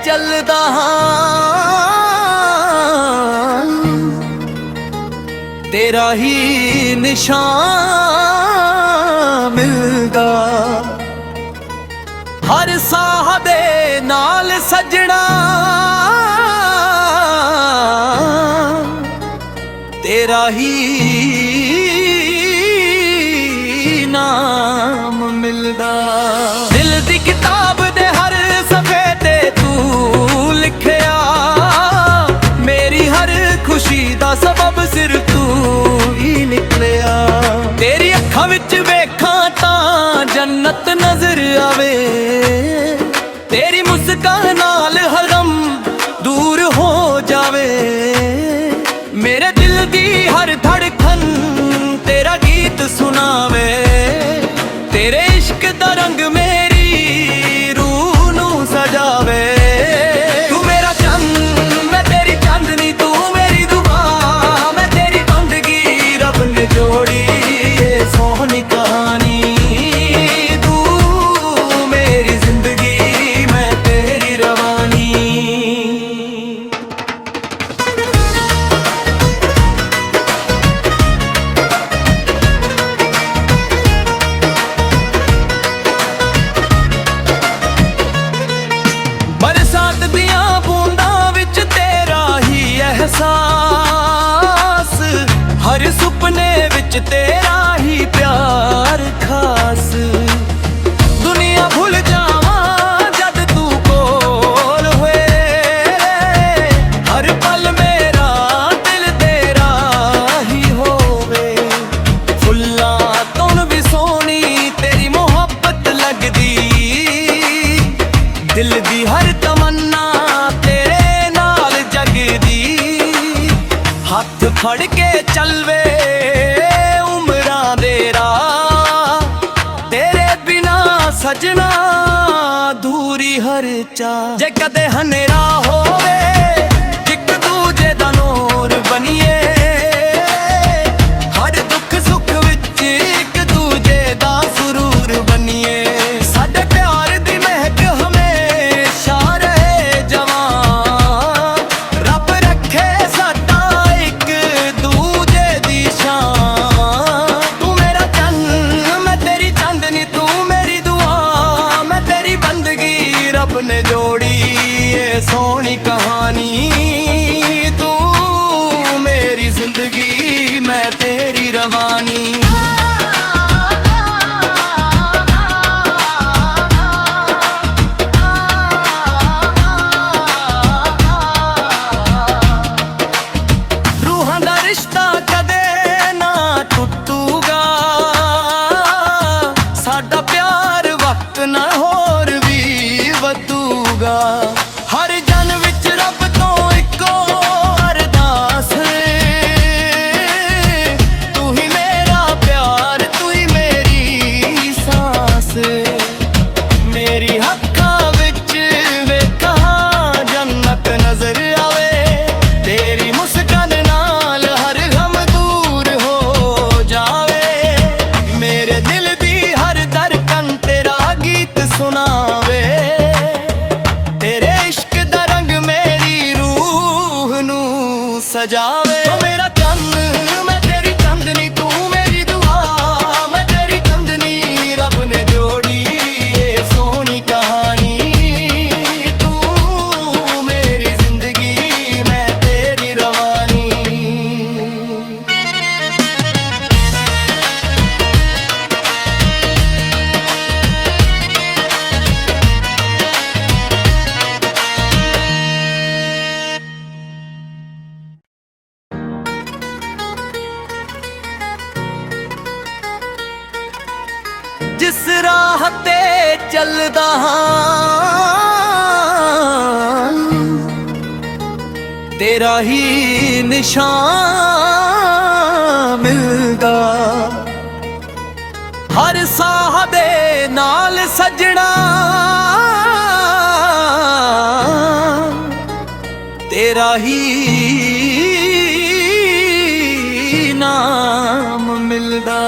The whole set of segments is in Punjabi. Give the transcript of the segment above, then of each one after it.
ਚੱਲਦਾ ਹਾਂ, ਤੇਰਾ ਹੀ ਨਿਸ਼ਾਨ ਮਿਲਦਾ। ਹਰ ਸਾਹ ਦੇ ਨਾਲ ਸਜਣਾ ਤੇਰਾ ਹੀ ਨਾਮ ਮਿਲਦਾ। ਦਿਲ ਦੀ ਕਿਤਾਬ ਦੇ ਹਰ ਸਫ਼ੇ ਤੇ ਤੂੰ ਲਿਖਿਆ, ਮੇਰੀ ਹਰ ਖੁਸ਼ੀ ਦਾ ਸਬਬ ਸਿਰ ਤੂੰ ਹੀ ਨਿਕਲਿਆ। ਤੇਰੀ ਅੱਖਾਂ ਵਿੱਚ ਵੇਖਾਂ ਤਾਂ ਜੰਨਤ ਨਜ਼ਰ ਆਵੇ, ਤੇਰੀ ਮੁਸਕਾਨ ਨਾਲ ਹਰ ਗਮ ਦੂਰ ਹੋ ਜਾਵੇ। ਮੇਰੇ ਦਿਲ ਦੀ ਹਰ ਧੜਕਨ ਤੇਰਾ ਗੀਤ ਸੁਣਾਵੇ, ਤੇਰੇ ਇਸ਼ਕ ਦਾ ਰੰਗ ਮੇਰੀ ਰੂਹ ਨੂੰ ਸਜਾਵੇ। ਤੂੰ ਮੇਰਾ ਚੰਨ ਮੈਂ ਤੇਰੀ ਚਾਂਦਨੀ, ਤੂੰ ਮੇਰੀ ਦੁਆ ਮੈਂ ਤੇਰੀ ਬੰਦਗੀ। ਰੱਬ ਨੇ ਜੋੜੀ ਇਹ ਸੋਹਣੀ ਕਹਾਣੀ, ਤੂੰ ਮੇਰੀ ਜ਼ਿੰਦਗੀ ਮੈਂ ਤੇਰੀ ਰਵਾਨੀ। ਬਰਸਾਤ ਦੀਆਂ ਬੂੰਦਾਂ ਵਿੱਚ ਤੇਰਾ ਹੀ ਅਹਿਸਾਸ, ਹਰ ਸੁਪਨੇ ਵਿੱਚ ਤੇਰਾ ਹੀ ਪਿਆਰ ਖਾਸ। ਦੁਨੀਆ ਭੁੱਲ ਜਾਵਾਂ ਜਦ ਤੂੰ ਕੋਲ ਹੋਏ, ਹਰ ਪਲ ਮੇਰਾ ਦਿਲ ਤੇਰਾ ਹੀ ਹੋਵੇ। ਫੁੱਲਾਂ ਤੋਂ ਵੀ ਸੋਹਣੀ ਤੇਰੀ ਮੁਹੱਬਤ ਲੱਗਦੀ, ਦਿਲ ਦੀ ਹਰ ਤਮੰਨਾ ਤੇਰੇ ਨਾਲ ਜਗਦੀ। ਹੱਥ ਫੜ ਕੇ ਚੱਲਵੇ ਉਮਰਾਂ ਦੇ ਰਾਹ, ਤੇਰੇ ਬਿਨਾ ਸਜਣਾ ਦੂਰੀ ਹਰ ਚਾਹ। ਜੇ ਕਦੇ ਹਨੇਰਾ ਹੋਵੇ ਇੱਕ ਦੂਜੇ ਦਾ ਨੂਰ ਬਣੀਏ, ਹਰ ਦੁੱਖ ਸੁੱਖ ਵਿੱਚ ਇੱਕ ਦੂਜੇ ਦਾ ਸਰੂਰ ਬਣੀਏ। ਸਾਡੇ ਪਿਆਰ ਦੀ ਮਹਿਕ ਹਮੇਸ਼ਾ ਰਹੇ ਜਵਾਂ, ਰੱਬ ਰੱਖੇ ਸਾਡਾ ਇੱਕ ਦੂਜੇ ਦੀ ਸ਼ਾਨ। ਤੂੰ ਮੇਰਾ ਚੰਨ ਮੈਂ ਤੇਰੀ ਚਾਂਦਨੀ, ਤੂੰ ਮੇਰੀ ਦੁਆ ਮੈਂ ਤੇਰੀ ਬੰਦਗੀ। ਰੱਬ ਨੇ ਜੋੜੀ ਇਹ ਸੋਹਣੀ ਕਹਾਣੀ, ਤੂੰ ਮੇਰੀ ਜ਼ਿੰਦਗੀ ਮੈਂ ਤੇਰੀ ਰਵਾਨੀ। ਰੂਹਾਂ ਦਾ ਰਿਸ਼ਤਾ ਕਦੇ ਨਾ ਟੁੱਟੂਗਾ, ਸਾਡਾ ਪਿਆਰ ਵਕਤ ਨਾ ਹੋਰ ਵੀ ਵਧੂਗਾ। ਹਰ ਜਨ ਵਿੱਚ ਰੱਬ ਤੋਂ ਇੱਕੋ ਅਰਦਾਸ, ਤੂੰ ਹੀ ਮੇਰਾ ਪਿਆਰ ਤੂੰ ਹੀ ਮੇਰੀ ਸਾਸ। ਮੇਰੀ ਅੱਖਾਂ ਵਿੱਚ ਵੇਖਾਂ ਜੰਨਤ ਨਜ਼ਰ ਆਵੇ, ਤੇਰੀ ਮੁਸਕਾਨ ਨਾਲ ਹਰ ਗਮ ਦੂਰ ਹੋ ਜਾਵੇ। ਮੇਰੇ ਦਿਲ ਦੀ ਹਰ ਧੜਕਨ ਤੇਰਾ ਗੀਤ ਸੁਣਾਵੇ, ਤੇਰੇ ਇਸ਼ਕ ਦਾ ਰੰਗ ਮੇਰੀ ਰੂਹ ਨੂੰ ਸਜਾਵੇ। ਓ ਮੇਰਾ ਚੰਨ ਮੈਂ ਤੇਰੀ ਚਾਂਦਨੀ, ਤੂੰ ਮੇਰੀ ਦੁਆ ਮੈਂ ਤੇਰੀ ਚਾਂਦਨੀ। ਰੱਬ ਨੇ ਜੋੜੀ ਇਹ ਸੋਹਣੀ ਕਹਾਣੀ, ਤੂੰ ਮੇਰੀ ਜ਼ਿੰਦਗੀ ਮੈਂ ਤੇਰੀ ਰਵਾਨੀ। ਜਿਸ ਰਾਹ ਤੇ ਚੱਲਦਾ ਹਾਂ, ਤੇਰਾ ਹੀ ਨਿਸ਼ਾਨ ਮਿਲਦਾ। ਹਰ ਸਾਹ ਦੇ ਨਾਲ ਸਜਣਾ ਤੇਰਾ ਹੀ ਨਾਮ ਮਿਲਦਾ।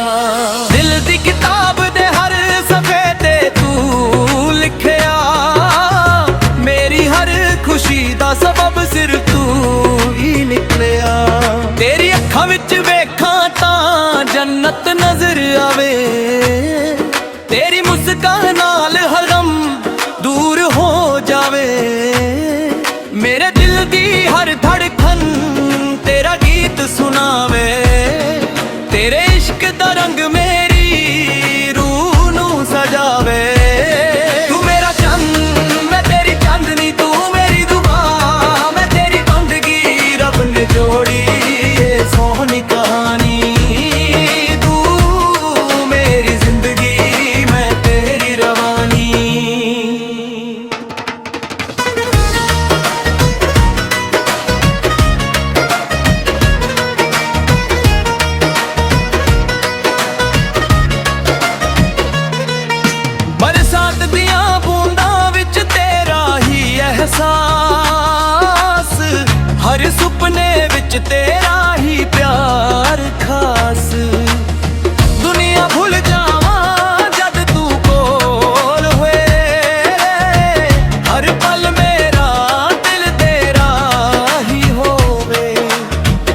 ਦਿਲ ਦੀ ਕਿਤਾਬ ਦੇ ਹਰ ਸਫ਼ੇ ਤੇ ਤੂੰ ਲਿਖਿਆ, ਮੇਰੀ ਹਰ ਦਾ ਰੰਗ ਮੇਰੀ ਰੂਹ ਨੂੰ ਸਜਾਵੇ। ਤੂੰ ਮੇਰਾ ਚੰਨ ਮੈਂ ਤੇਰੀ ਚਾਂਦਨੀ, ਤੂੰ ਮੇਰੀ ਦੁਆ ਮੈਂ ਤੇਰੀ ਬੰਦਗੀ, ਰੱਬ ਨੇ ਜੋੜੀ ਏ ਸੋਹਣੀ ਕਹਾਣੀ। ਤੂੰ ਮੇਰੀ ਜ਼ਿੰਦਗੀ ਮੈਂ ਤੇਰੀ ਰਵਾਨੀ। ਬਰਸਾਤ ਦੀਆਂ ਬੂੰਦਾਂ ਵਿੱਚ ਤੇਰਾ ਹੀ ਅਹਿਸਾਸ, ਹਰ ਸੁਪਨੇ ਵਿੱਚ ਤੇਰਾ ਹੀ ਪਿਆਰ ਖਾਸ। ਦੁਨੀਆ ਭੁੱਲ ਜਾਵਾਂ ਜਦ ਤੂੰ ਕੋਲ ਹੋਏ, ਹਰ ਪਲ ਮੇਰਾ ਦਿਲ ਤੇਰਾ ਹੀ ਹੋਵੇ।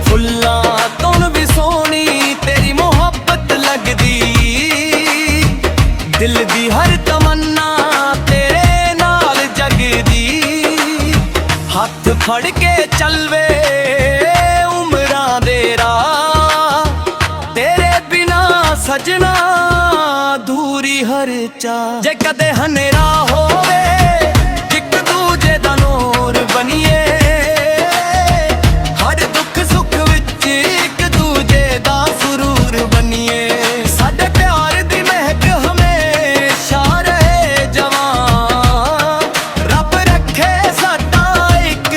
ਫੁੱਲਾਂ ਤੋਂ ਵੀ ਸੋਹਣੀ ਤੇਰੀ ਮੁਹੱਬਤ ਲੱਗਦੀ, ਦਿਲ ਦੀ ਹਰ ਤਮੰਨਾ ਤੇਰੇ ਨਾਲ ਜਗਦੀ। ਹੱਥ ਫੜ ਕੇ ਚੱਲਵੇ ਉਮਰਾਂ ਦੇ ਰਾਹ, ਤੇਰੇ ਬਿਨਾ ਸਜਣਾ ਅਧੂਰੀ ਹਰ ਚਾਹ। ਜੇ ਕਦੇ ਹਨੇਰਾ ਹੋਵੇ ਇੱਕ ਦੂਜੇ ਦਾ ਨੂਰ ਬਣੀਏ, ਹਰ ਦੁੱਖ ਸੁੱਖ ਵਿੱਚ ਇੱਕ ਦੂਜੇ ਦਾ ਸਰੂਰ ਬਣੀਏ। ਸਾਡੇ ਪਿਆਰ ਦੀ ਮਹਿਕ ਹਮੇਸ਼ਾ ਰਹੇ ਜਵਾਂ, ਰੱਬ ਰੱਖੇ ਸਾਡਾ ਇੱਕ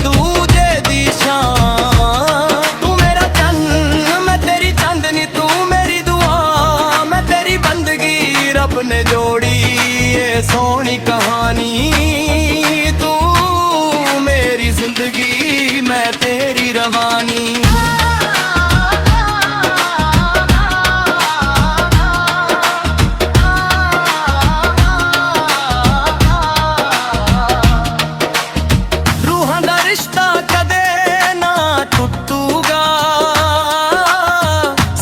ਦੂਜੇ ਦੀ ਸ਼ਾਨ। ਤੂੰ ਮੇਰਾ ਚੰਨ ਮੈਂ ਤੇਰੀ ਚਾਂਦਨੀ, ਤੂੰ ਮੇਰੀ ਦੁਆ ਮੈਂ ਤੇਰੀ ਬੰਦਗੀ, ਰੱਬ ਨੇ ਜੋੜੀ ਏ ਸੋਹਣੀ ਕਹਾਣੀ। ਤੂੰ ਮੇਰੀ ਜ਼ਿੰਦਗੀ ਮੈਂ ਤੇਰੀ ਰਵਾਨੀ। ਰੂਹਾਂ ਦਾ ਰਿਸ਼ਤਾ ਕਦੇ ਨਾ ਟੁੱਟੂਗਾ,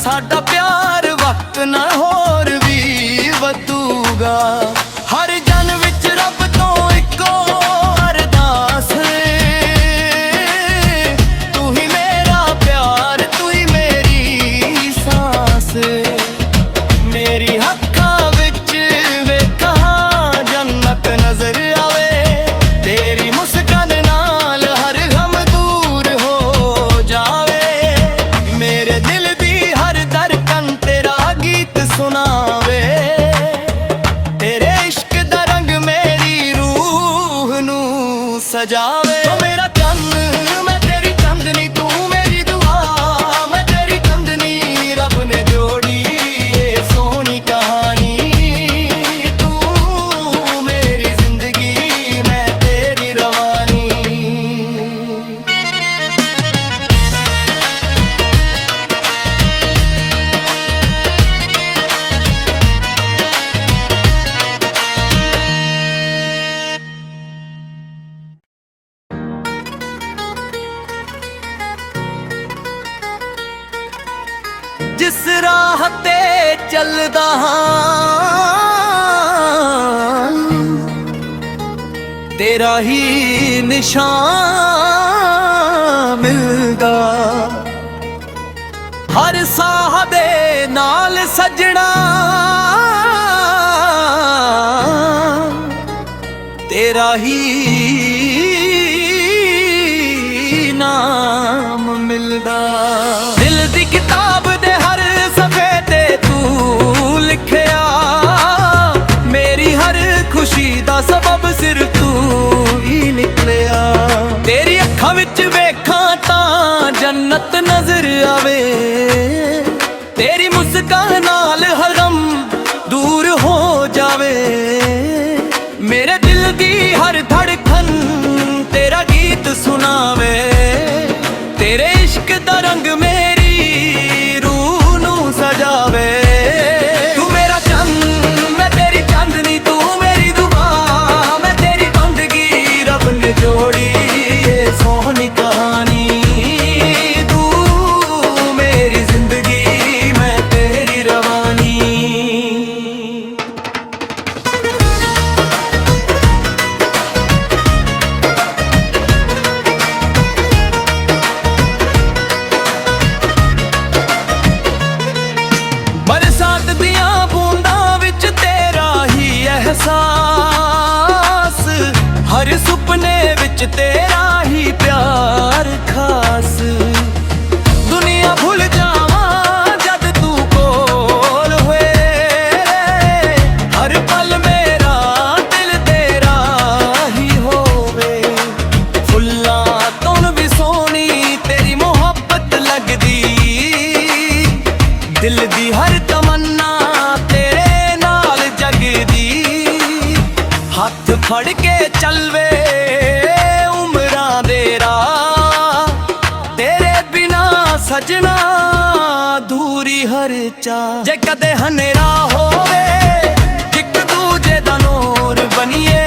ਸਾਡਾ ਪਿਆਰ ਵਕਤ ਨਾਲ ਹੋਰ ਵੀ ਵਧੂਗਾ। ਹਰ ਜਨ ਵਿੱਚ ਰੱਬ ਤੋਂ ਇੱਕੋ ਅਰਦਾਸ, ਤੂੰ ਹੀ ਮੇਰਾ ਪਿਆਰ ਤੂੰ ਹੀ ਮੇਰੀ ਸਾਸ। ਮੇਰੀ ਅੱਖਾਂ ਵਿੱਚ ਵੇਖਾਂ ਜੰਨਤ ਨਜ਼ਰ ਆਵੇ, ਤੇਰੀ ਮੁਸਕਾਨ ਨਾਲ ਹਰ ਗਮ ਦੂਰ ਹੋ ਜਾਵੇ। ਮੇਰੇ ਦਿਲ ਦੀ ਹਰ ਧੜਕਨ ਤੇਰਾ ਗੀਤ ਸੁਣਾਵੇ, ਤੇਰੇ ਇਸ਼ਕ ਦਾ ਰੰਗ ਮੇਰੀ ਰੂਹ ਨੂੰ ਸਜਾਵੇ। ਓ ਮੇਰਾ ਚੰਨ ਮੈਂ ਤੇਰੀ ਚਾਂਦਨੀ, ਤੂੰ ਮੇਰੀ ਦੁਆ ਮੈਂ ਤੇਰੀ ਬੰਦਨੀ, ਰੱਬ ਨੇ ਜੋੜੀ ਏ ਸੋਹਣੀ ਕਹਾਣੀ। ਤੂੰ ਮੇਰੀ ਜ਼ਿੰਦਗੀ ਮੈਂ ਤੇਰੀ ਰਵਾਨੀ। ਜਿਸ ਰਾਹ ਤੇ ਚੱਲਦਾ ਹਾਂ ਤੇਰਾ ਹੀ ਨਿਸ਼ਾਨ ਮਿਲਦਾ, ਹਰ ਸਾਹ ਦੇ ਨਾਲ ਸਜਣਾ ਤੇਰਾ ਹੀ ਨਾਮ ਮਿਲਦਾ। ਦਿਲ ਦੀ ਕਿਤਾਬ ਦੇ ਹਰ ਸਫ਼ੇ ਤੇ ਤੂੰ ਲਿਖਿਆ, ਮੇਰੀ ਹਰ ਖੁਸ਼ੀ ਦਾ ਸਬਬ ਸਿਰਫ ਤੂੰ ਹੀ ਨਿਕਲਿਆ। ਤੇਰੀ ਅੱਖਾਂ ਵਿੱਚ ਵੇਖਾਂ ਤਾਂ ਜੰਨਤ ਨਜ਼ਰ ਆਵੇ, ਤੇਰੀ ਮੁਸਕਾਨ ਨਾਲ ਹਰ ਗਮ ਦੂਰ ਹੋ ਜਾਵੇ। ਮੇਰੇ ਦਿਲ ਦੀ ਹਰ ਧੜਕਨ ਤੇਰਾ ਗੀਤ ਸੁਣਾਵੇ, ਤੇਰੇ ਇਸ਼ਕ ਦਾ ਰੰਗ ਮੇਰੀ ਰੂਹ ਨੂੰ ਸਜਾਵੇ। ਤੂੰ ਮੇਰਾ ਚੰਨ ਮੈਂ ਤੇਰੀ ਚਾਂਦਨੀ, ਤੂੰ ਮੇਰੀ ਦੁਆ ਮੈਂ ਤੇਰੀ ਬੰਦਗੀ, ਰੱਬ ਨੇ ਜੋੜੀ ਏ ਸੋਹਣੀ ਕਹਾਣੀ। ਤੂੰ ਮੇਰੀ ਜ਼ਿੰਦਗੀ ਮੈਂ ਤੇਰੀ ਰਵਾਨੀ। एहसास, हर सुपने विच तेरा ही प्यार खास। दुनिया भूल जावा जद तू कोल होए, हर पल मेरा दिल तेरा ही होवे। फुल्लां तों भी सोहनी तेरी मोहब्बत लगदी, दिल दी हर तमन्ना तेरे नाल जगदी। हथ फड़ के चलवे उमरां दे राह, तेरे बिना सजना दूरी हर चाह। जे कदे हनेरा होवे इक दूजे दा नूर बनिए,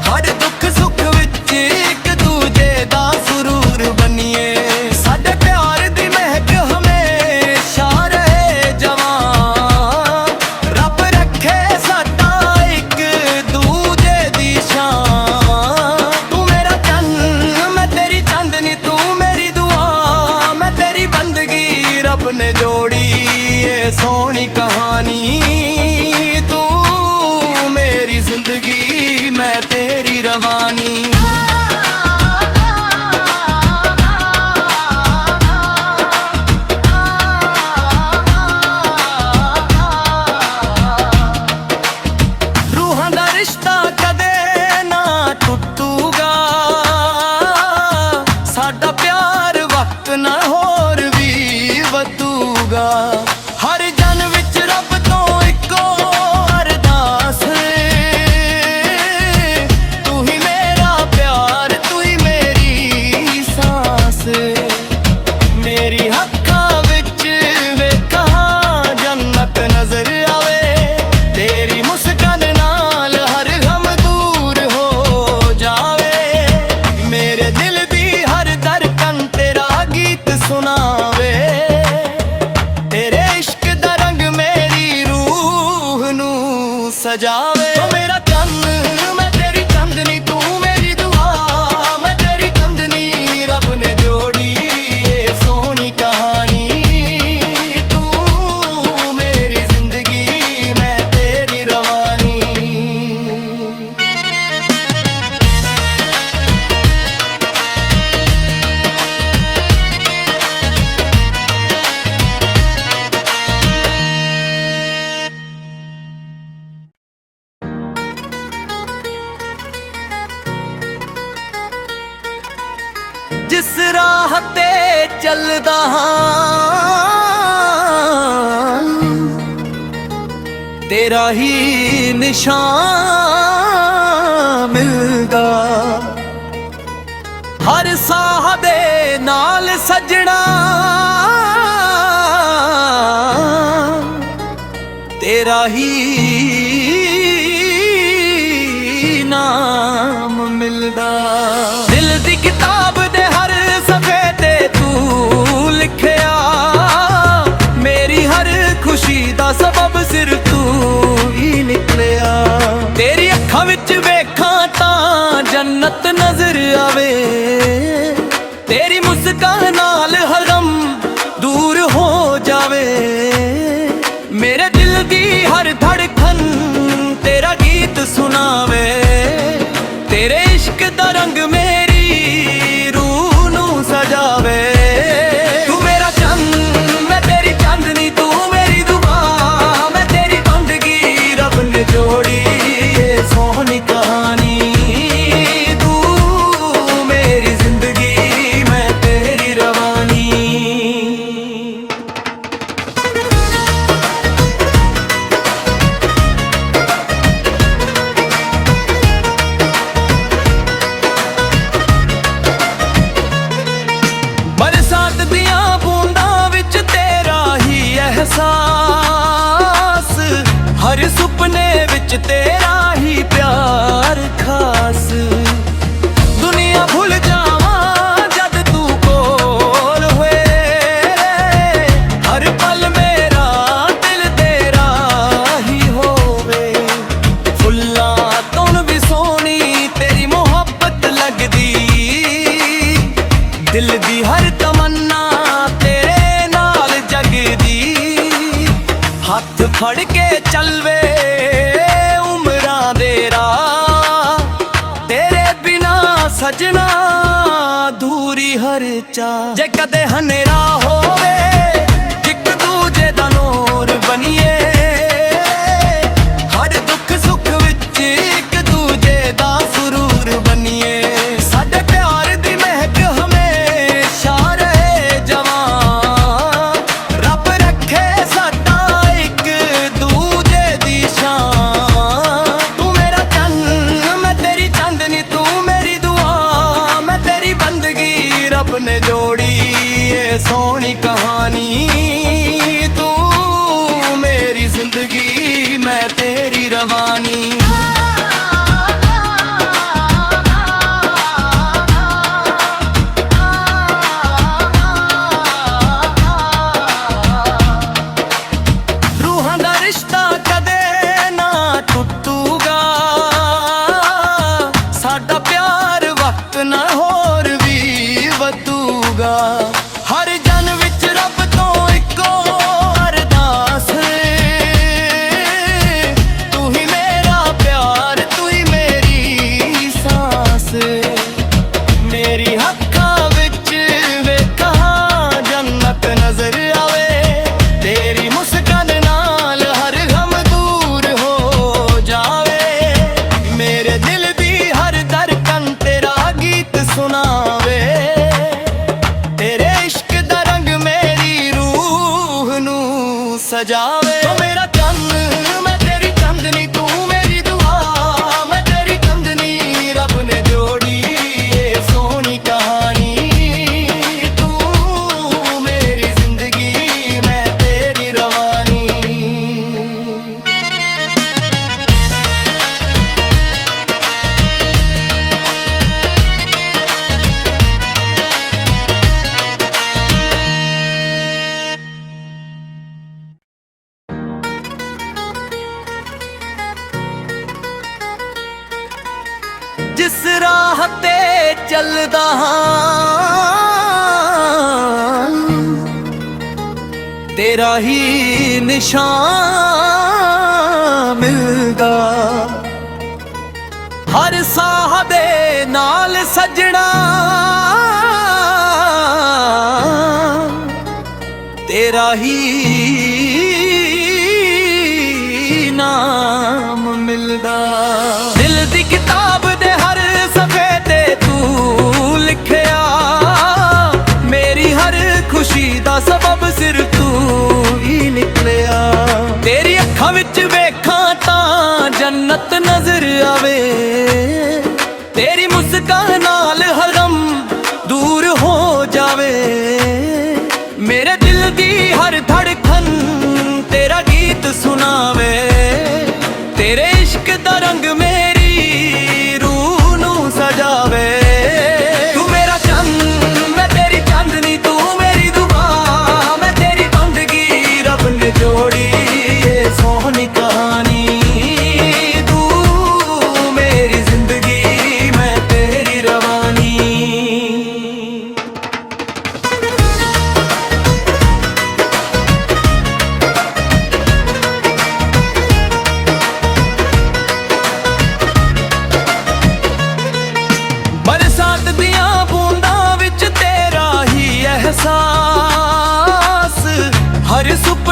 हर दुख सुख विच इक दूजे दा सुरूर बनिए। साडे प्यार दी महक हमेशा रहे जवां, रब रखे साडा इक दूजे दी शान। तू मेरा चन्न मैं तेरी चांदनी, तू मेरी दुआ मैं तेरी बंदगी। रब ने जोड़ी ये सोहनी कहानी, तू मेरी जिंदगी मैं तेरी रवानी। रूहां दा रिश्ता कदे ना टुटूगा, साडा प्यार वक्त ना होर भी वधूगा। हर जन विच रब तो इको अरदास, तू ही मेरा प्यार तू ही मेरी सांस। मेरी हक्कां विच वेखां जन्नत नजर आवे, तेरी मुस्कान नाल हर गम दूर हो जावे। मेरे दिल दी हर धड़कन तेरा गीत सुनावे, तेरे इश्क दा रंग मेरी रूह नू सजावे। ओ मेरा चन्न मैं तेरी चांदनी, तू मेरी दुआ मैं तेरी चांदनी। रब ने जोड़ी ये सोहनी कहानी, तू मेरी जिंदगी मैं तेरी रवानी। जिस राह ते चलदा हां, तेरा ही निशान मिलदा। हर साह दे नाल सजना तेरा ही नाम मिलदा। दिल दी किताब दे हर सफे ते तू लिखिया, मेरी हर खुशी दा सबब सिर तू ही निकलिया। तेरी अखां विच वेखां तां जन्नत नजर आवे, तेरी मुस्कान नाल हर गम दूर हो जावे। मेरे दिल दी हर धड़कन तेरा गीत सुनावे, तेरे इश्क दा रंग मेरी रूह नू सजावे। तू मेरा चन्न मैं तेरी चांदनी, तू मेरी दुआ मैं तेरी बंदगी। रब ने जोड़ी ये सोहनी कहानी, तू मेरी जिंदगी मैं तेरी रवानी। ਹੱਥ ਫੜ ਕੇ ਚੱਲ ਵੇ ਉਮਰਾਂ ਦੇ ਰਾਹ, ਤੇਰੇ ਬਿਨਾ ਸਜਣਾ ਦੂਰੀ ਹਰ ਚਾਹ। ਜੇ ਕਦੇ ਹਨੇਰਾ ਹੋਵੇ ਇੱਕ ਦੂਜੇ ਦਾ ਨੂਰ ਬਣੀਏ, ਹਰ ਦੁੱਖ ਸੁੱਖ ਵਿੱਚ ਇੱਕ ਦੂਜੇ ਦਾ ਸਰੂਰ ਬਣੀਏ। ਸਾਡੇ ਪਿਆਰ ਦੀ ਮਹਿਕ ਹਮੇਸ਼ਾ ਰਹੇ ਜਵਾਂ, ਰੱਬ ਰੱਖੇ ਸਾਡਾ ਇੱਕ ਦੂਜੇ ਦੀ ਸ਼ਾਨ। ਤੂੰ ਮੇਰਾ ਚੰਨ ਮੈਂ ਤੇਰੀ ਚਾਂਦਨੀ, ਤੂੰ ਮੇਰੀ ਦੁਆ ਮੈਂ ਤੇਰੀ ਬੰਦਗੀ, ਰੱਬ ਨੇ ਜੋੜੀ ਏ ਸੋਹਣੀ ਕਹਾਣੀ। ਤੂੰ ਮੇਰੀ ਜ਼ਿੰਦਗੀ ਮੈਂ ਤੇਰੀ ਰਵਾਨੀ। ਰੂਹਾਂ ਦਾ ਰਿਸ਼ਤਾ ਕਦੇ ਨਾ ਟੁੱਟੂਗਾ, ਸਾਡਾ ਪਿਆਰ ਵਕਤ ਨਾ ਹੋਰ ਵੀ ਵਧੂਗਾ। ਹਰ ਜਨ ਵਿੱਚ ਰੱਬ ਤੋਂ ਇੱਕੋ ਅਰਦਾਸ ਏ, ਤੂੰ ਹੀ ਮੇਰਾ ਪਿਆਰ ਤੂੰ ਹੀ ਮੇਰੀ ਸਾਸ। ਮੇਰੀ ਅੱਖਾਂ ਵਿੱਚ ਵੇਖਾਂ ਜੰਨਤ ਨਜ਼ਰ ਆਵੇ, ਤੇਰੀ ਮੁਸਕਾਨ ਨਾਲ ਹਰ ਗਮ ਦੂਰ ਹੋ ਜਾਵੇ। ਮੇਰੇ ਦਿਲ ਦੀ ਹਰ ਧੜਕਨ ਤੇਰਾ ਗੀਤ ਸੁਣਾਵੇ, ਤੇਰੇ ਇਸ਼ਕ ਦਾ ਰੰਗ ਮੇਰੀ ਰੂਹ ਨੂੰ ਸਜਾਵੇ। ਤੂੰ ਮੇਰਾ ਚੰਨ ਮੈਂ ਤੇਰੀ ਚਾਂਦਨੀ, ਤੂੰ ਮੇਰੀ ਦੁਆ ਮੈਂ ਤੇਰੀ ਚਾਂਦਨੀ, ਰੱਬ ਨੇ ਜੋੜੀ ਏ ਸੋਹਣੀ ਕਹਾਣੀ। ਤੂੰ ਮੇਰੀ ਜ਼ਿੰਦਗੀ ਮੈਂ ਤੇਰੀ ਰਵਾਨੀ। ਜਿਸ ਰਾਹ ਤੇ ਚੱਲਦਾ ਹਾਂ ਤੇਰਾ ਹੀ ਨਿਸ਼ਾਨ ਮਿਲਦਾ, ਹਰ ਸਾਹ ਦੇ ਨਾਲ ਸਜਣਾ ਤੇਰਾ ਹੀ ਨਾਮ ਮਿਲਦਾ। ਦਿਲ ਦੀ ਕਿਤਾਬ ਦੇ ਹਰ ਸਫ਼ੇ ਤੇ ਤੂੰ ਲਿਖਿਆ, ਮੇਰੀ ਹਰ ਖੁਸ਼ੀ ਦਾ ਸਬਬ ਸਿਰ ਤੂੰ ਹੀ ਨਿਕਲਿਆ। ਤੇਰੀ ਅੱਖਾਂ ਵਿੱਚ ਵੇਖਾਂ ਤਾਂ ਜੰਨਤ ਨਜ਼ਰ ਆਵੇ, ਤੇਰੀ ਮੁਸਕਾਨ ਨਾਲ ਹਰ ਗਮ ਦੂਰ ਹੋ ਜਾਵੇ। ਮੇਰੇ ਦਿਲ ਦੀ ਹਰ ਧੜਕਨ ਤੇਰਾ ਗੀਤ ਸੁਣਾਵੇ, ਤੇਰੇ ਇਸ਼ਕ ਦਾ ਰੰਗ ਮੇਰੀ ਰੂਹ ਨੂੰ ਸਜਾਵੇ। ਤੂੰ ਮੇਰਾ ਚੰਨ ਮੈਂ ਤੇਰੀ ਚਾਂਦਨੀ, ਤੂੰ ਮੇਰੀ ਦੁਆ ਮੈਂ ਤੇਰੀ ਬੰਦਗੀ, ਰੱਬ ਨੇ ਜੋੜੀ ਏ ਸੋਹਣੀ ਕਹਾਣੀ। ਤੂੰ ਮੇਰੀ ਜ਼ਿੰਦਗੀ ਮੈਂ ਤੇਰੀ ਰਵਾਨੀ। ਬਰਸਾਤ ਦੀਆਂ ਬੂੰਦਾਂ ਵਿੱਚ ਤੇਰਾ ਹੀ ਅਹਿਸਾਸ, ਹਰ ਸੁਪਨਾ